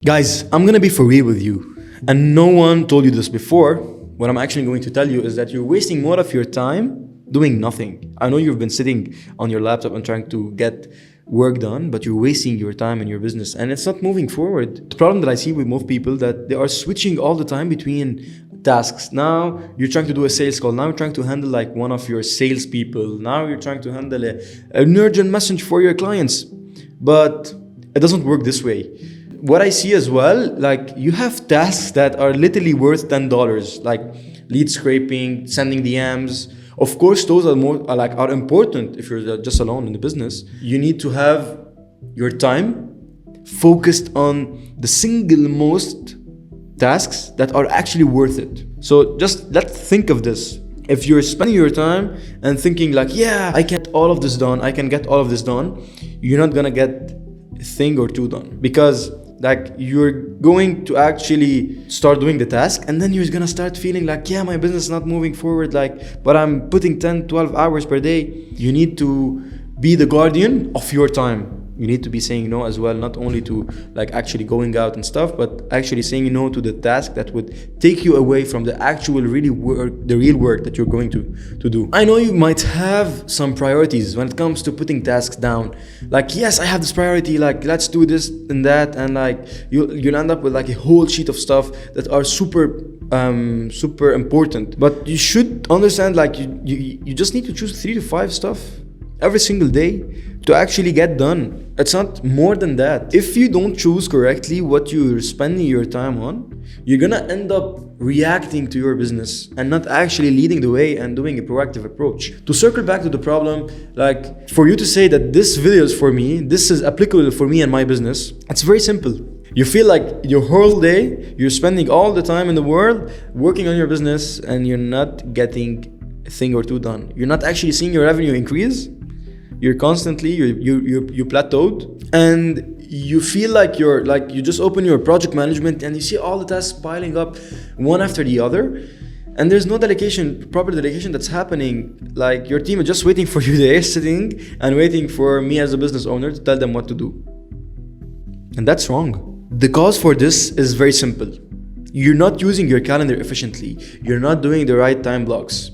Guys, I'm gonna be for real with you. And no one told you this before. What I'm actually going to tell you is that you're wasting more of your time doing nothing. I know you've been sitting on your laptop and trying to get work done, but you're wasting your time in your business and it's not moving forward. The problem that I see with most people that they are switching all the time between tasks. Now you're trying to do a sales call. Now you're trying to handle like one of your salespeople. Now you're trying to handle an urgent message for your clients. But it doesn't work this way. What I see as well, like you have tasks that are literally worth $10, like lead scraping, sending DMs. Of course, those are important if you're just alone in the business. You need to have your time focused on the single most tasks that are actually worth it. So just let's think of this. If you're spending your time and thinking like, yeah, I can get all of this done, you're not gonna get a thing or two done, because like you're going to actually start doing the task and then you're gonna start feeling like, yeah, my business is not moving forward, like, but I'm putting 10, 12 hours per day. You need to be the guardian of your time. You need to be saying no as well, not only to like actually going out and stuff, but actually saying no to the task that would take you away from the actual the real work that you're going to do. I know you might have some priorities when it comes to putting tasks down. Like, yes, I have this priority, like let's do this and that, and like you'll end up with like a whole sheet of stuff that are super important. But you should understand like you just need to choose 3 to 5 stuff every single day to actually get done. It's not more than that. If you don't choose correctly what you're spending your time on, you're gonna end up reacting to your business and not actually leading the way and doing a proactive approach. To circle back to the problem, like for you to say that this video is for me, this is applicable for me and my business, it's very simple. You feel like your whole day, you're spending all the time in the world working on your business and you're not getting a thing or two done. You're not actually seeing your revenue increase. You're constantly, you plateaued, and you feel like you just open your project management and you see all the tasks piling up one after the other, and there's no proper delegation that's happening. Like your team is just waiting for you there, sitting and waiting for me as a business owner to tell them what to do. And that's wrong. The cause for this is very simple. You're not using your calendar efficiently. You're not doing the right time blocks.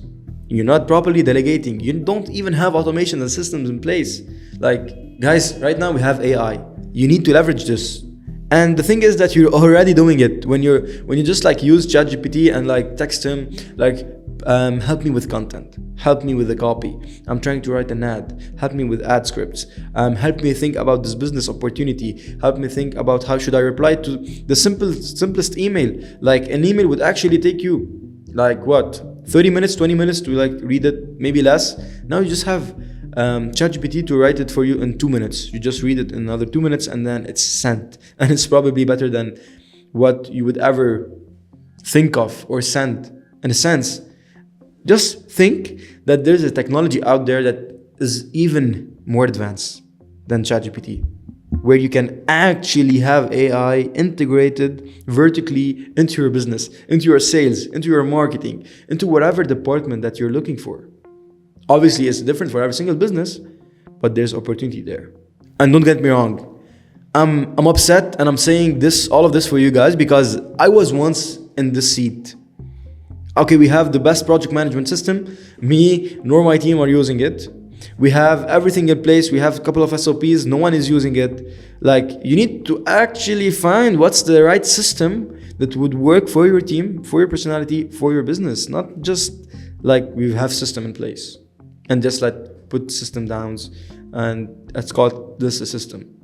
You're not properly delegating. You don't even have automation and systems in place. Like, guys, right now we have AI. You need to leverage this. And the thing is that you're already doing it when you just like use ChatGPT and like text him like, help me with content, help me with the copy, I'm trying to write an ad, help me with ad scripts, help me think about this business opportunity, help me think about how should I reply to the simplest email. Like an email would actually take you like what, 30 minutes, 20 minutes to like read it, maybe less. Now you just have ChatGPT to write it for you in 2 minutes. You just read it in another 2 minutes and then it's sent. And it's probably better than what you would ever think of or send. In a sense, just think that there's a technology out there that is even more advanced than ChatGPT, where you can actually have AI integrated vertically into your business, into your sales, into your marketing, into whatever department that you're looking for. Obviously, it's different for every single business, but there's opportunity there. And don't get me wrong, I'm upset and I'm saying all of this for you guys because I was once in this seat. Okay, we have the best project management system. Me nor my team are using it. We have everything in place. We have a couple of SOPs. No one is using it. Like, you need to actually find what's the right system that would work for your team, for your personality, for your business. Not just like we have system in place and just like put system downs and let's call this a system.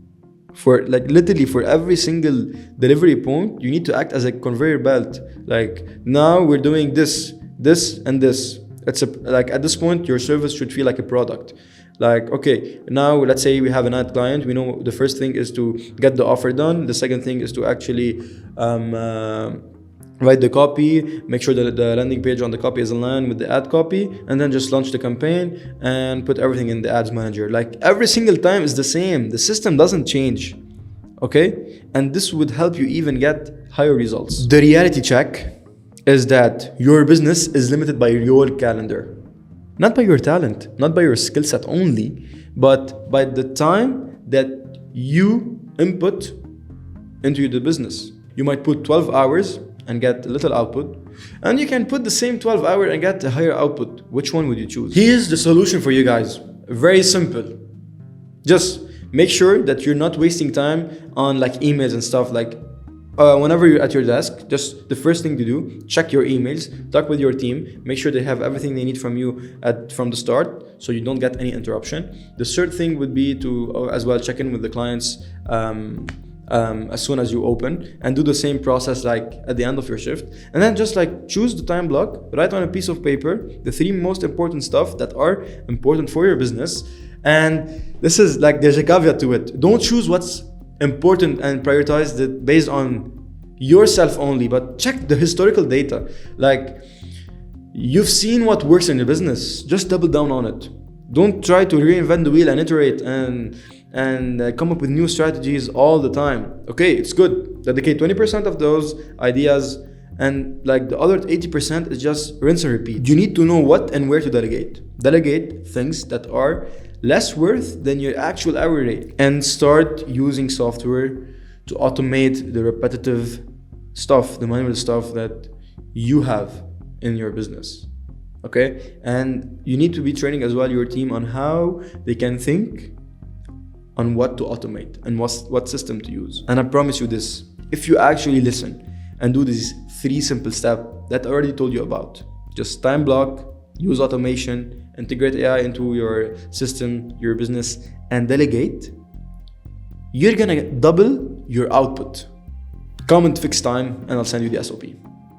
For like literally for every single delivery point, you need to act as a conveyor belt. Like now we're doing this, and this. Like at this point, your service should feel like a product. Like, okay, now let's say we have an ad client. We know the first thing is to get the offer done. The second thing is to actually write the copy, make sure that the landing page on the copy is aligned with the ad copy, and then just launch the campaign and put everything in the ads manager. Like every single time is the same. The system doesn't change. Okay? And this would help you even get higher results. The reality check is that your business is limited by your calendar. Not by your talent, not by your skill set only, but by the time that you input into the business. You might put 12 hours and get a little output, and you can put the same 12 hours and get a higher output. Which one would you choose? Here's the solution for you guys. Very simple. Just make sure that you're not wasting time on like emails and stuff. Like whenever you're at your desk, just the first thing to do, check your emails, talk with your team, make sure they have everything they need from you from the start, so you don't get any interruption. The third thing would be to as well check in with the clients as soon as you open, and do the same process like at the end of your shift. And then just like choose the time block, write on a piece of paper the 3 most important stuff that are important for your business. And this is like, there's a caveat to it. Don't choose what's important and prioritize it based on yourself only, but check the historical data. Like, you've seen what works in your business, just double down on it. Don't try to reinvent the wheel and iterate and come up with new strategies all the time. Okay, it's good. Dedicate 20% of those ideas, and like the other 80% is just rinse and repeat. You need to know what and where to delegate. Delegate things that are less worth than your actual hourly rate, and start using software to automate the repetitive stuff, the manual stuff that you have in your business. Okay, and you need to be training as well your team on how they can think on what to automate and what system to use. And I promise you this, if you actually listen and do these 3 simple steps that I already told you about, just time block, use automation, integrate AI into your system, your business, and delegate, you're gonna double your output. Comment fixed time and I'll send you the SOP.